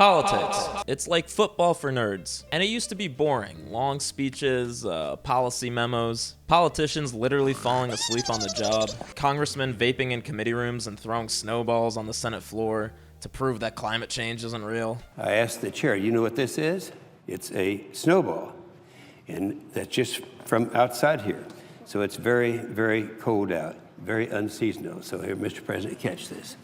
Politics. It's like football for nerds. And it used to be boring. Long speeches, policy memos, politicians literally falling asleep on the job, congressmen vaping in committee rooms and throwing snowballs on the Senate floor to prove that climate change isn't real. I asked the chair, you know what this is? It's a snowball. And that's just from outside here. So it's very, very cold out, very unseasonal. So here, Mr. President, catch this.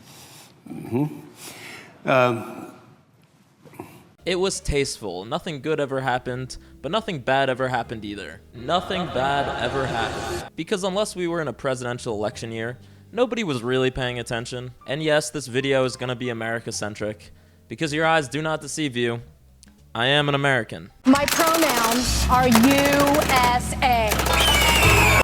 It was tasteful. Nothing good ever happened, but nothing bad ever happened either. Nothing bad ever happened. Because unless we were in a presidential election year, nobody was really paying attention. And yes, this video is gonna be America-centric, because your eyes do not deceive you. I am an American. My pronouns are USA.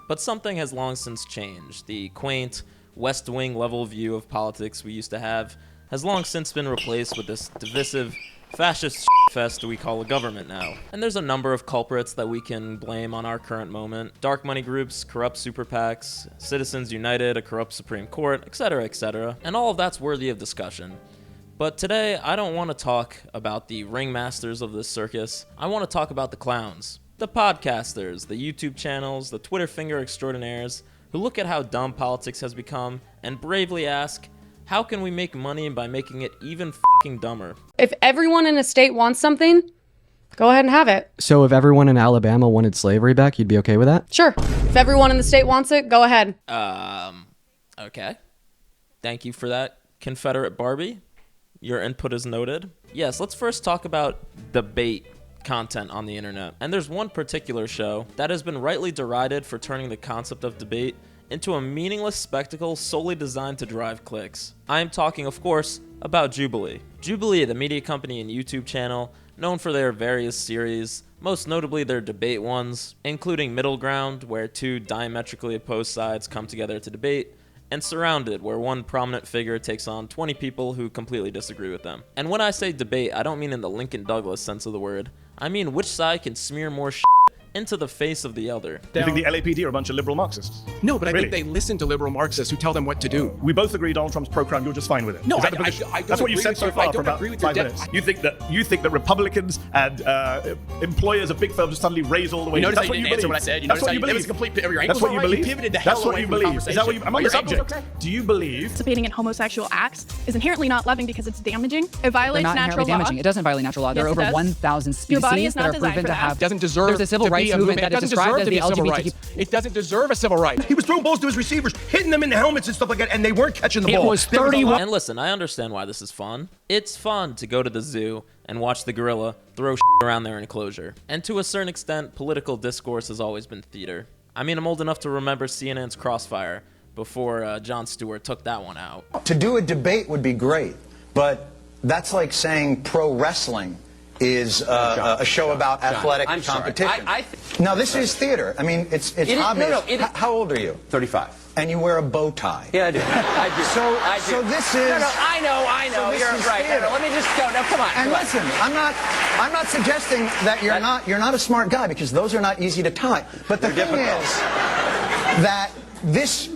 But something has long since changed. The quaint, West Wing level view of politics we used to have has long since been replaced with this divisive, fascist fest we call a government now. And there's a number of culprits that we can blame on our current moment. Dark money groups, corrupt super PACs, Citizens United, a corrupt Supreme Court, etc., etc. And all of that's worthy of discussion. But today, I don't want to talk about the ringmasters of this circus. I want to talk about the clowns. The podcasters, the YouTube channels, the Twitter finger extraordinaires, who look at how dumb politics has become and bravely ask, how can we make money by making it even f***ing dumber? If everyone in a state wants something, go ahead and have it. So if everyone in Alabama wanted slavery back, you'd be okay with that? Sure. If everyone in the state wants it, go ahead. Okay. Thank you for that, Confederate Barbie. Your input is noted. Yes, let's first talk about debate content on the internet. And there's one particular show that has been rightly derided for turning the concept of debate into a meaningless spectacle solely designed to drive clicks. I am talking, of course, about Jubilee. Jubilee, the media company and YouTube channel, known for their various series, most notably their debate ones, including Middle Ground, where two diametrically opposed sides come together to debate, and Surrounded, where one prominent figure takes on 20 people who completely disagree with them. And when I say debate, I don't mean in the Lincoln Douglas sense of the word. I mean which side can smear more shit into the face of the other. You think the LAPD are a bunch of liberal Marxists? No, but I Really? think they listen to liberal Marxists who tell them what to do. We both agree Donald Trump's pro-crime. You're just fine with it. No, Is that the I position? don't That's what you've agree said with so your- far I for don't about agree with 5 your minutes. You think that Republicans and employers of big firms suddenly raise all the wages? You notice That's I what didn't you answer believe. what I said. You That's notice what you that was believe. complete. Your That's angles what were you right. believe. You pivoted the hell That's what away you from the believe. Is that what you? I'm on the Your angles subject. are okay. Do you believe? Participating in homosexual acts is inherently not loving because it's damaging. It violates not natural inherently law. damaging. It doesn't violate natural law. There Yes, are it over does. 1,000 Your body species is that not are designed proven for to that. have. Doesn't deserve. There's a civil to rights be a movement that It is doesn't described deserve as to be the a civil LGBTQ. right. It doesn't deserve a civil right. He was throwing balls to his receivers, hitting them in the helmets and stuff like that, and they weren't catching the It ball. was There a 31 And listen, I understand why this is fun. It's fun to go to the zoo and watch the gorilla throw around their enclosure. And to a certain extent, political discourse has always been theater. I mean, I'm old enough to remember CNN's Crossfire before Jon Stewart took that one out. To do a debate would be great, but that's like saying pro wrestling is a show about athletic competition. Now, this is theater. I mean, it's obvious. How old are you? 35. And you wear a bow tie. Yeah, I do. I do. So this is. I know. So this You're is right. theater. Let me just go. No, come on. And listen, I'm not suggesting that you're not a smart guy, because those are not easy to tie. But the thing is that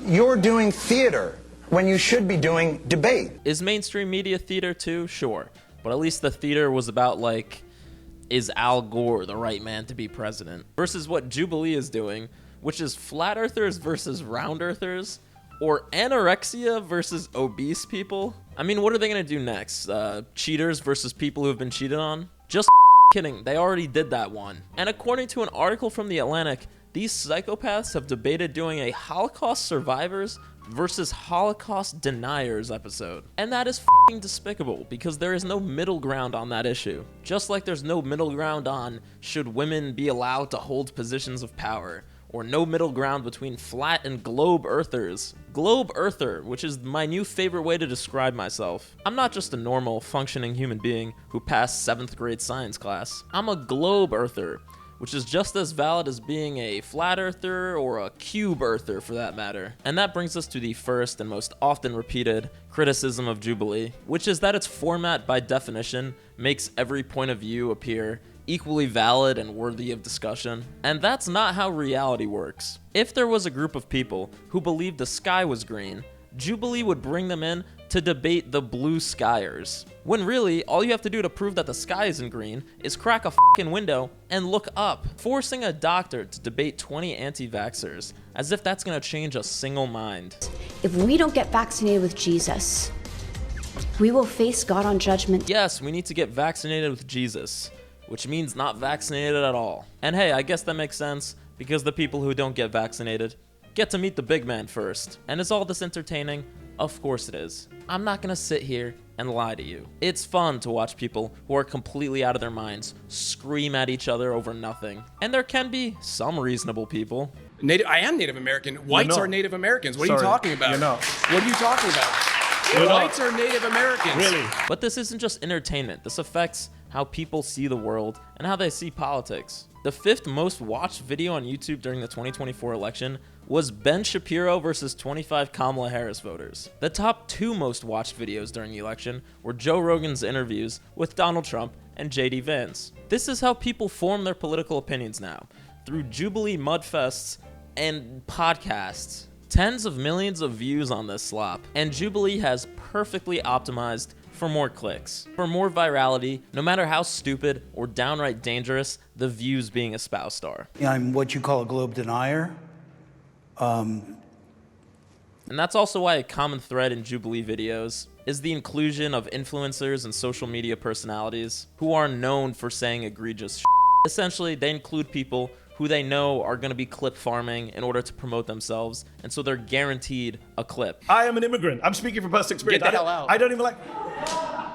you're doing theater when you should be doing debate. Is mainstream media theater too? Sure. But at least the theater was about, like, is Al Gore the right man to be president? Versus what Jubilee is doing, which is flat earthers versus round earthers, or anorexia versus obese people. I mean, what are they gonna do next? Cheaters versus people who have been cheated on? Just kidding, they already did that one. And according to an article from The Atlantic, these psychopaths have debated doing a Holocaust survivors versus Holocaust deniers episode. And that is f***ing despicable, because there is no middle ground on that issue. Just like there's no middle ground on should women be allowed to hold positions of power, or no middle ground between flat and globe earthers. Globe earther, which is my new favorite way to describe myself. I'm not just a normal, functioning human being who passed 7th grade science class. I'm a globe earther, which is just as valid as being a flat earther or a cube earther for that matter. And that brings us to the first and most often repeated criticism of Jubilee, which is that its format by definition makes every point of view appear equally valid and worthy of discussion. And that's not how reality works. If there was a group of people who believed the sky was green, Jubilee would bring them in to debate the blue skyers. When really, all you have to do to prove that the sky isn't green is crack a fucking window and look up. Forcing a doctor to debate 20 anti-vaxxers, as if that's gonna change a single mind. If we don't get vaccinated with Jesus, we will face God on judgment. Yes, we need to get vaccinated with Jesus, which means not vaccinated at all. And hey, I guess that makes sense, because the people who don't get vaccinated get to meet the big man first. And is all this entertaining? Of course it is. I'm not gonna sit here and lie to you. It's fun to watch people who are completely out of their minds scream at each other over nothing. And there can be some reasonable people. I am Native American. Whites are Native Americans. What are you talking about? You're not. What are you talking about? Whites are Native Americans. Really? But this isn't just entertainment. This affects how people see the world and how they see politics. The 5th most watched video on YouTube during the 2024 election was Ben Shapiro versus 25 Kamala Harris voters. The top 2 most watched videos during the election were Joe Rogan's interviews with Donald Trump and JD Vance. This is how people form their political opinions now, through Jubilee mudfests and podcasts. Tens of millions of views on this slop, and Jubilee has perfectly optimized for more clicks, for more virality, no matter how stupid or downright dangerous the views being espoused are. I'm what you call a globe denier. And that's also why a common thread in Jubilee videos is the inclusion of influencers and social media personalities who are known for saying egregious shit. Essentially, they include people who they know are going to be clip farming in order to promote themselves, and so they're guaranteed a clip. I am an immigrant. I'm speaking from personal experience. Get the hell out. I don't even like...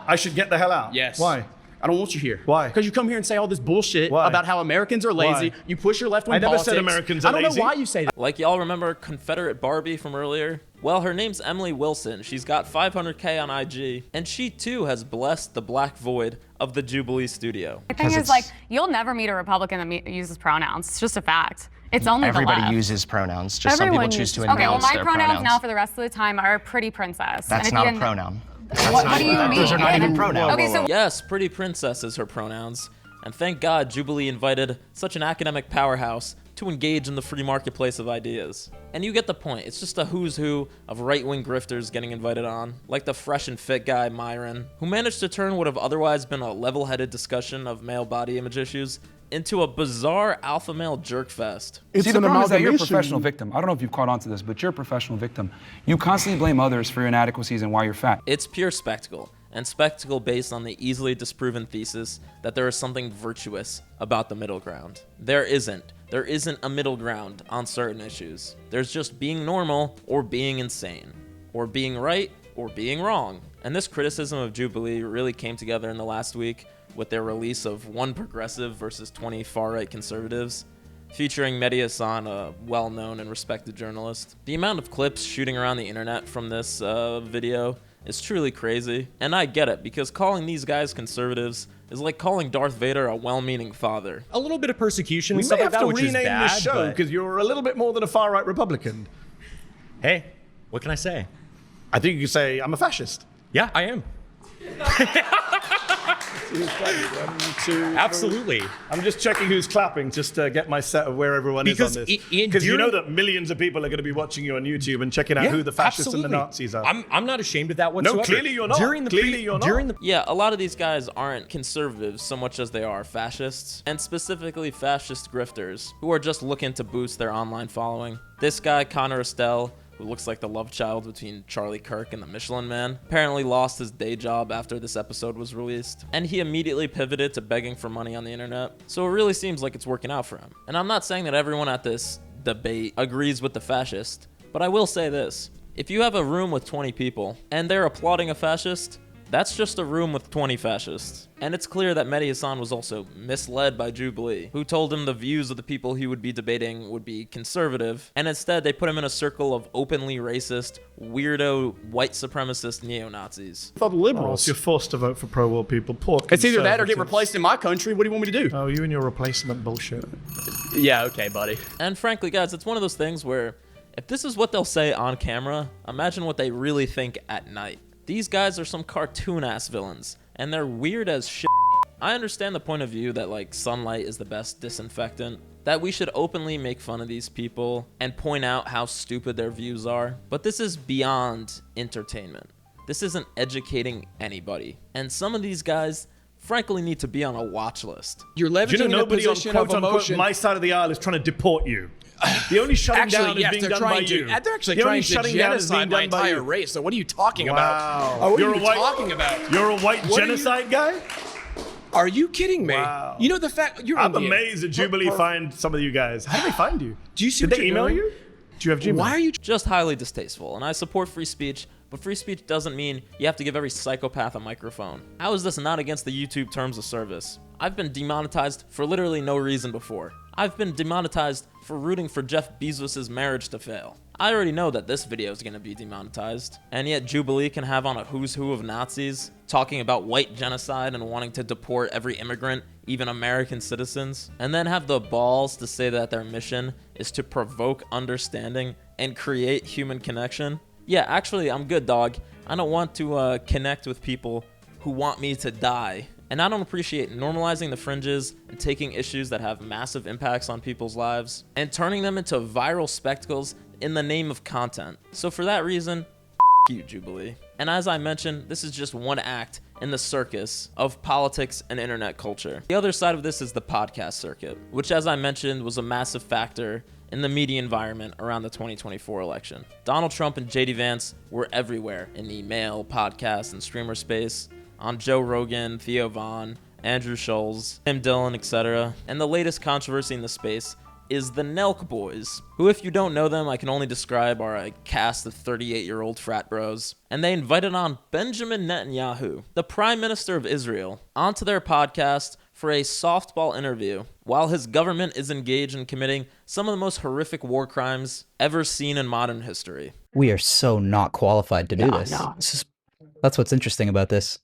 I should get the hell out? Yes. Why? I don't want you here. Why? Because you come here and say all this bullshit Why? about how Americans are lazy. Why? You push your left-wing I never politics. said Americans are lazy. I don't know why you say that. Like, y'all remember Confederate Barbie from earlier? Well, her name's Emily Wilson. She's got 500K on IG, and she too has blessed the black void of the Jubilee studio. The thing is, like, you'll never meet a Republican that uses pronouns. It's just a fact. It's only Everybody the left. uses pronouns. Just some people choose to Okay, well, announce my their pronouns now for the rest of the time are pretty princess. That's and not a pronoun. What do you mean? Those are not even pronouns. Okay, so Yes, pretty princess is her pronouns. And thank God Jubilee invited such an academic powerhouse to engage in the free marketplace of ideas. And you get the point. It's just a who's who of right-wing grifters getting invited on, like the fresh and fit guy Myron, who managed to turn what have otherwise been a level-headed discussion of male body image issues into a bizarre alpha male jerk fest. See, the problem is that you're a professional victim. I don't know if you've caught on to this, but you're a professional victim. You constantly blame others for your inadequacies and why you're fat. It's pure spectacle, and spectacle based on the easily disproven thesis that there is something virtuous about the middle ground. There isn't. There isn't a middle ground on certain issues. There's just being normal or being insane, or being right or being wrong. And this criticism of Jubilee really came together in the last week with their release of 1 progressive versus 20 far-right conservatives, featuring Mehdi Hasan, a well-known and respected journalist. The amount of clips shooting around the internet from this video is truly crazy, and I get it, because calling these guys conservatives is like calling Darth Vader a well-meaning father. A little bit of persecution We and stuff may like have that, to which is rename bad, this show but- because you're a little bit more than a far-right Republican. Hey, what can I say? I think you could say I'm a fascist. Yeah, I am. Absolutely. I'm just checking who's clapping just to get my set of where everyone Because is on this. Ian, Because you know during- that millions of people are going to be watching you on YouTube and checking out Yeah, who the fascists absolutely. and the Nazis are. I'm not ashamed of that whatsoever. No, clearly you're not. During the Clearly you're not. Yeah, a lot of these guys aren't conservatives so much as they are fascists, and specifically fascist grifters, who are just looking to boost their online following. This guy, Connor Estelle, who looks like the love child between Charlie Kirk and the Michelin Man, apparently lost his day job after this episode was released, and he immediately pivoted to begging for money on the internet. So it really seems like it's working out for him. And I'm not saying that everyone at this debate agrees with the fascist, but I will say this. If you have a room with 20 people and they're applauding a fascist, that's just a room with 20 fascists. And it's clear that Mehdi Hasan was also misled by Jubilee, who told him the views of the people he would be debating would be conservative, and instead they put him in a circle of openly racist, weirdo, white supremacist neo-Nazis. For the liberals, you're forced to vote for pro-war people. Poor It's either that or get conservatives. replaced in my country. What do you want me to do? Oh, you and your replacement bullshit. Yeah, okay, buddy. And frankly, guys, it's one of those things where if this is what they'll say on camera, imagine what they really think at night. These guys are some cartoon-ass villains, and they're weird as shit. I understand the point of view that, like, sunlight is the best disinfectant, that we should openly make fun of these people and point out how stupid their views are, but this is beyond entertainment. This isn't educating anybody. And some of these guys, frankly, need to be on a watch list. You're leveraging a nobody on position of quote-unquote emotion. my side of the aisle is trying to deport you. The only shutting down is being done by you. They're actually The only trying to shutting down is being genocide my done by entire you. race. So what are you talking Wow. about? Oh, what You're are you a white- talking about? You're a white What are genocide guy? Are you kidding me? Wow. You know the fact you're I'm Indian. amazed that Jubilee find some of you guys. How did they find you? Do you see Did what they you're email doing? you? Do you have Gmail? Why are you Just highly distasteful, and I support free speech, but free speech doesn't mean you have to give every psychopath a microphone. How is this not against the YouTube terms of service? I've been demonetized for literally no reason before. I've been demonetized for rooting for Jeff Bezos' marriage to fail. I already know that this video is going to be demonetized, and yet Jubilee can have on a who's who of Nazis talking about white genocide and wanting to deport every immigrant, even American citizens, and then have the balls to say that their mission is to provoke understanding and create human connection. Yeah, actually, I'm good, dog. I don't want to connect with people who want me to die. And I don't appreciate normalizing the fringes and taking issues that have massive impacts on people's lives and turning them into viral spectacles in the name of content. So for that reason, you, Jubilee. And as I mentioned, this is just one act in the circus of politics and internet culture. The other side of this is the podcast circuit, which, as I mentioned, was a massive factor in the media environment around the 2024 election. Donald Trump and JD Vance were everywhere in the email, podcast, and streamer space, on Joe Rogan, Theo Vaughn, Andrew Schulz, Tim Dillon, etc. And the latest controversy in the space is the Nelk Boys, who, if you don't know them, I can only describe are a cast of 38-year-old frat bros. And they invited on Benjamin Netanyahu, the Prime Minister of Israel, onto their podcast for a softball interview, while his government is engaged in committing some of the most horrific war crimes ever seen in modern history. We are so not qualified to do this. That's what's interesting about this.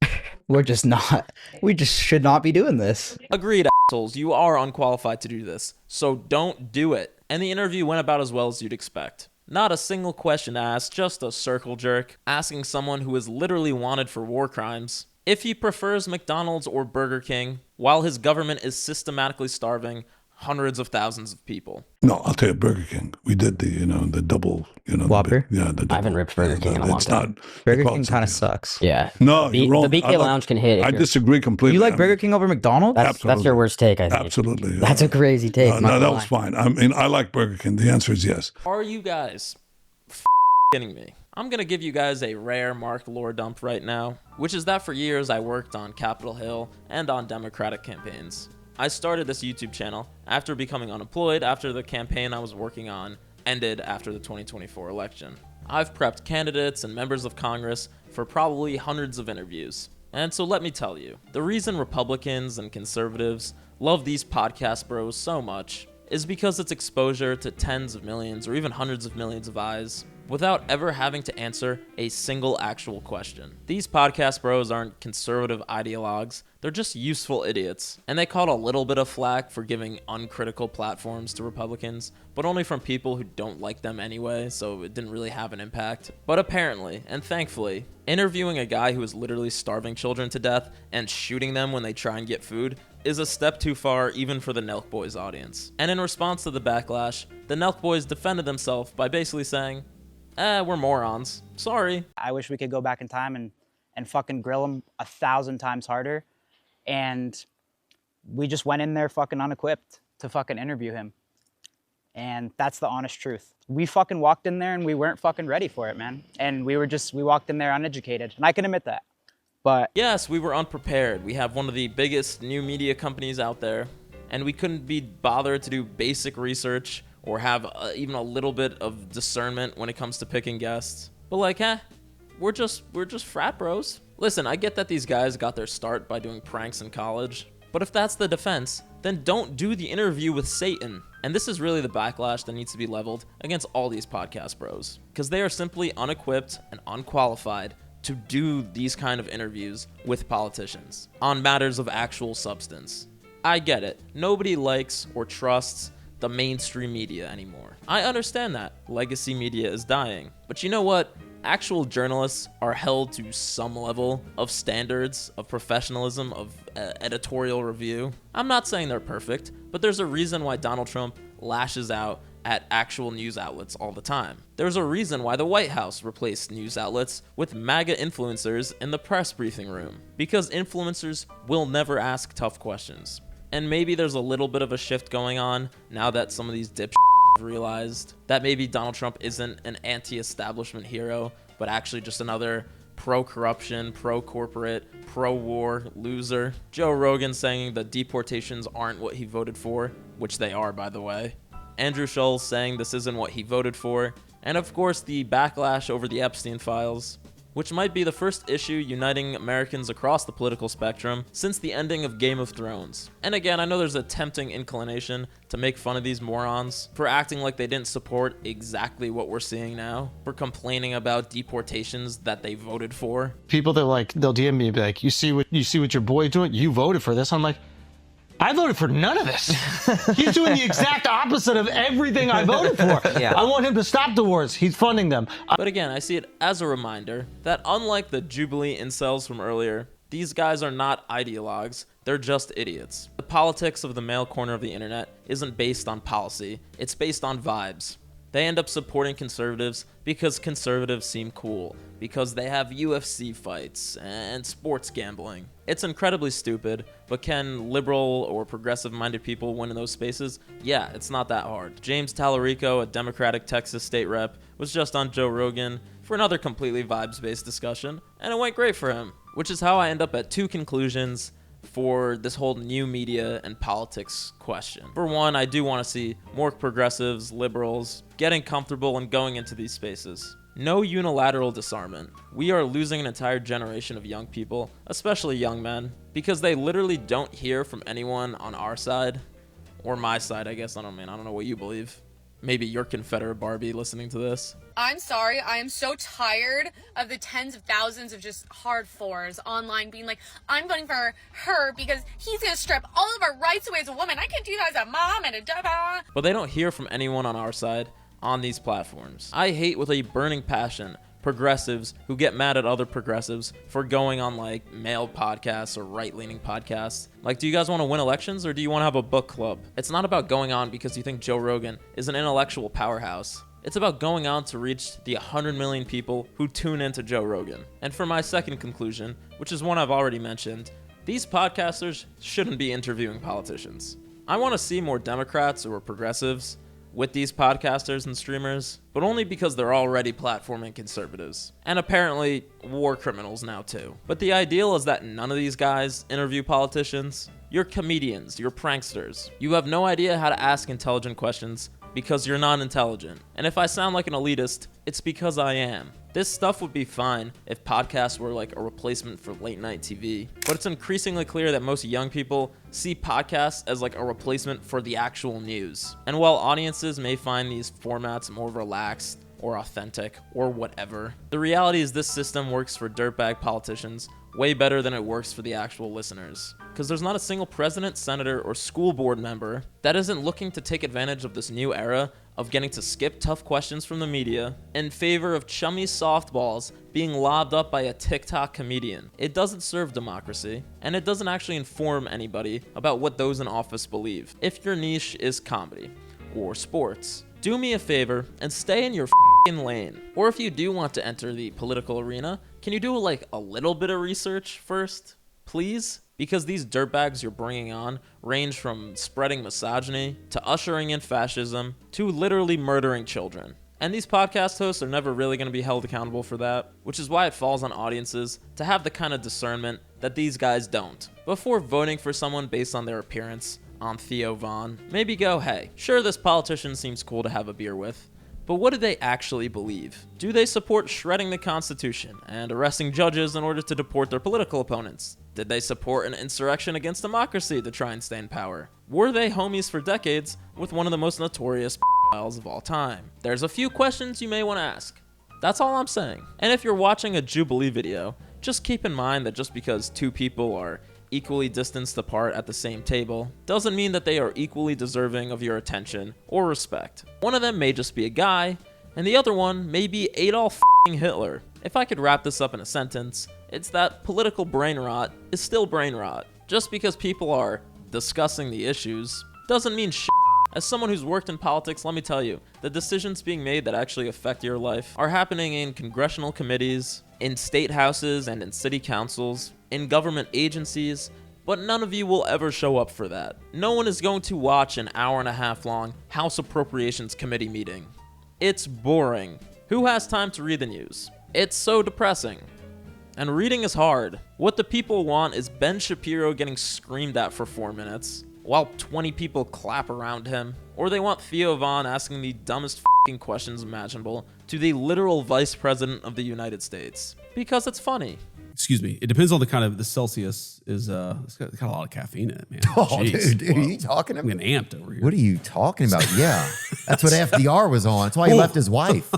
We're just not. We just should not be doing this. Agreed, assholes. You are unqualified to do this, so don't do it. And the interview went about as well as you'd expect. Not a single question asked, just a circle jerk, asking someone who is literally wanted for war crimes if he prefers McDonald's or Burger King, while his government is systematically starving hundreds of thousands of people. No, I'll tell you, Burger King. We did the double, Whopper? The double. I haven't ripped Burger King in a long time. Burger King kind of sucks. Yeah. No, the you're wrong. BK Lounge can hit. I disagree completely. You like Burger King over McDonald's? That's your worst take, I think. Absolutely. That's a crazy take. No, that was fine. I mean, I like Burger King. The answer is yes. Are you guys kidding me? I'm going to give you guys a rare Marc lore dump right now, which is that for years I worked on Capitol Hill and on Democratic campaigns. I started this YouTube channel after becoming unemployed after the campaign I was working on ended after the 2024 election. I've prepped candidates and members of Congress for probably hundreds of interviews. And so let me tell you, the reason Republicans and conservatives love these podcast bros so much is because it's exposure to tens of millions or even hundreds of millions of eyes without ever having to answer a single actual question. These podcast bros aren't conservative ideologues, they're just useful idiots. And they caught a little bit of flack for giving uncritical platforms to Republicans, but only from people who don't like them anyway, so it didn't really have an impact. But apparently, and thankfully, interviewing a guy who is literally starving children to death and shooting them when they try and get food is a step too far even for the Nelk Boys audience. And in response to the backlash, the Nelk Boys defended themselves by basically saying, we're morons. Sorry. I wish we could go back in time and fucking grill him 1,000 times harder. And we just went in there fucking unequipped to fucking interview him. And that's the honest truth. We fucking walked in there and we weren't fucking ready for it, man. And we walked in there uneducated. And I can admit that. But yes, we were unprepared. We have one of the biggest new media companies out there. And we couldn't be bothered to do basic research or have even a little bit of discernment when it comes to picking guests. But we're just frat bros. Listen, I get that these guys got their start by doing pranks in college, but if that's the defense, then don't do the interview with Satan. And this is really the backlash that needs to be leveled against all these podcast bros, because they are simply unequipped and unqualified to do these kind of interviews with politicians on matters of actual substance. I get it. Nobody likes or trusts the mainstream media anymore. I understand that. Legacy media is dying. But you know what? Actual journalists are held to some level of standards, of professionalism, of editorial review. I'm not saying they're perfect, but there's a reason why Donald Trump lashes out at actual news outlets all the time. There's a reason why the White House replaced news outlets with MAGA influencers in the press briefing room, because influencers will never ask tough questions. And maybe there's a little bit of a shift going on now that some of these dipshits have realized that maybe Donald Trump isn't an anti-establishment hero, but actually just another pro-corruption, pro-corporate, pro-war loser. Joe Rogan saying that deportations aren't what he voted for, which they are, by the way. Andrew Schulz saying this isn't what he voted for. And of course, the backlash over the Epstein files, which might be the first issue uniting Americans across the political spectrum since the ending of Game of Thrones. And again, I know there's a tempting inclination to make fun of these morons for acting like they didn't support exactly what we're seeing now, for complaining about deportations that they voted for. People that like, they'll DM me and be like, you see what your boy's doing? You voted for this? I'm like, I voted for none of this. He's doing the exact opposite of everything I voted for. Yeah. I want him to stop the wars. He's funding them. But again, I see it as a reminder that unlike the Jubilee incels from earlier, these guys are not ideologues, they're just idiots. The politics of the male corner of the internet isn't based on policy, it's based on vibes. They end up supporting conservatives because conservatives seem cool, because they have UFC fights and sports gambling. It's incredibly stupid, but can liberal or progressive-minded people win in those spaces? Yeah, it's not that hard. James Tallarico, a Democratic Texas state rep, was just on Joe Rogan for another completely vibes-based discussion, and it went great for him, which is how I end up at two conclusions for this whole new media and politics question. For one, I do want to see more progressives, liberals, getting comfortable and going into these spaces. No unilateral disarmament. We are losing an entire generation of young people, especially young men, because they literally don't hear from anyone on our side, or my side, I guess. I don't know what you believe. Maybe you're Confederate Barbie listening to this. I'm sorry, I am so tired of the tens of thousands of just hard fours online being like, I'm voting for her because he's gonna strip all of our rights away as a woman. I can do that as a mom and a da-da. But they don't hear from anyone on our side on these platforms. I hate with a burning passion progressives who get mad at other progressives for going on like male podcasts or right-leaning podcasts. Like, do you guys want to win elections or do you want to have a book club? It's not about going on because you think Joe Rogan is an intellectual powerhouse. It's about going on to reach the 100 million people who tune into Joe Rogan. And for my second conclusion, which is one I've already mentioned, these podcasters shouldn't be interviewing politicians. I want to see more Democrats or progressives with these podcasters and streamers, but only because they're already platforming conservatives. And apparently, war criminals now too. But the ideal is that none of these guys interview politicians. You're comedians, you're pranksters. You have no idea how to ask intelligent questions because you're not intelligent. And if I sound like an elitist, it's because I am. This stuff would be fine if podcasts were like a replacement for late night TV, but it's increasingly clear that most young people see podcasts as like a replacement for the actual news. And while audiences may find these formats more relaxed or authentic or whatever, the reality is this system works for dirtbag politicians way better than it works for the actual listeners. Because there's not a single president, senator, or school board member that isn't looking to take advantage of this new era of getting to skip tough questions from the media in favor of chummy softballs being lobbed up by a TikTok comedian. It doesn't serve democracy, and it doesn't actually inform anybody about what those in office believe. If your niche is comedy or sports, do me a favor and stay in your f***ing lane. Or if you do want to enter the political arena, can you do like a little bit of research first, please? Because these dirtbags you're bringing on range from spreading misogyny to ushering in fascism to literally murdering children. And these podcast hosts are never really going to be held accountable for that, which is why it falls on audiences to have the kind of discernment that these guys don't. Before voting for someone based on their appearance, on Theo Von, maybe go, hey, sure, this politician seems cool to have a beer with, but what do they actually believe? Do they support shredding the Constitution and arresting judges in order to deport their political opponents? Did they support an insurrection against democracy to try and stay in power? Were they homies for decades with one of the most notorious pedophiles of all time? There's a few questions you may want to ask. That's all I'm saying. And if you're watching a Jubilee video, just keep in mind that just because two people are equally distanced apart at the same table doesn't mean that they are equally deserving of your attention or respect. One of them may just be a guy, and the other one may be Adolf Hitler. If I could wrap this up in a sentence, it's that political brain rot is still brain rot. Just because people are discussing the issues doesn't mean shit. As someone who's worked in politics, let me tell you, the decisions being made that actually affect your life are happening in congressional committees, in state houses and in city councils, in government agencies, but none of you will ever show up for that. No one is going to watch an hour-and-a-half long House Appropriations Committee meeting. It's boring. Who has time to read the news? It's so depressing. And reading is hard. What the people want is Ben Shapiro getting screamed at for 4 minutes, while 20 people clap around him. Or they want Theo Von asking the dumbest f***ing questions imaginable to the literal Vice President of the United States. Because it's funny. Excuse me. It depends on the Celsius is it's got a lot of caffeine in it, man. Oh, Jeez. dude, what are you talking about? I'm getting amped over here. What are you talking about? Yeah, that's what FDR was on. That's why he left his wife.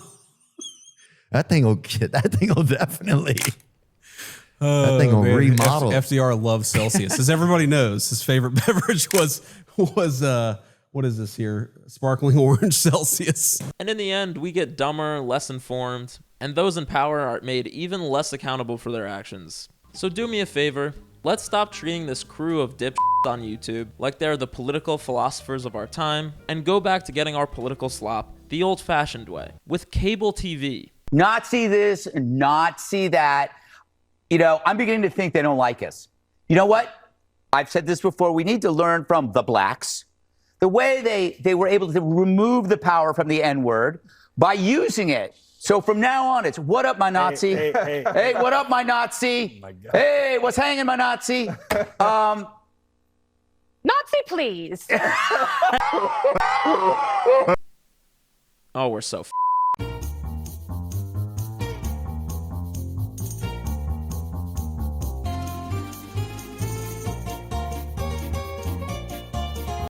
That thing will definitely. That thing will remodel. FDR loves Celsius, as everybody knows. His favorite beverage was what is this here? Sparkling orange Celsius. And in the end, we get dumber, less informed, and those in power are made even less accountable for their actions. So do me a favor, let's stop treating this crew of dipshits on YouTube like they're the political philosophers of our time, and go back to getting our political slop the old-fashioned way, with cable TV. Not see this, not see that. You know, I'm beginning to think they don't like us. You know what? I've said this before. We need to learn from the blacks. The way they were able to remove the power from the N-word by using it. So from now on, it's what up, my Nazi? Hey, what up, my Nazi? Oh my God. Hey, what's hanging, my Nazi? Nazi, please. Oh, we're so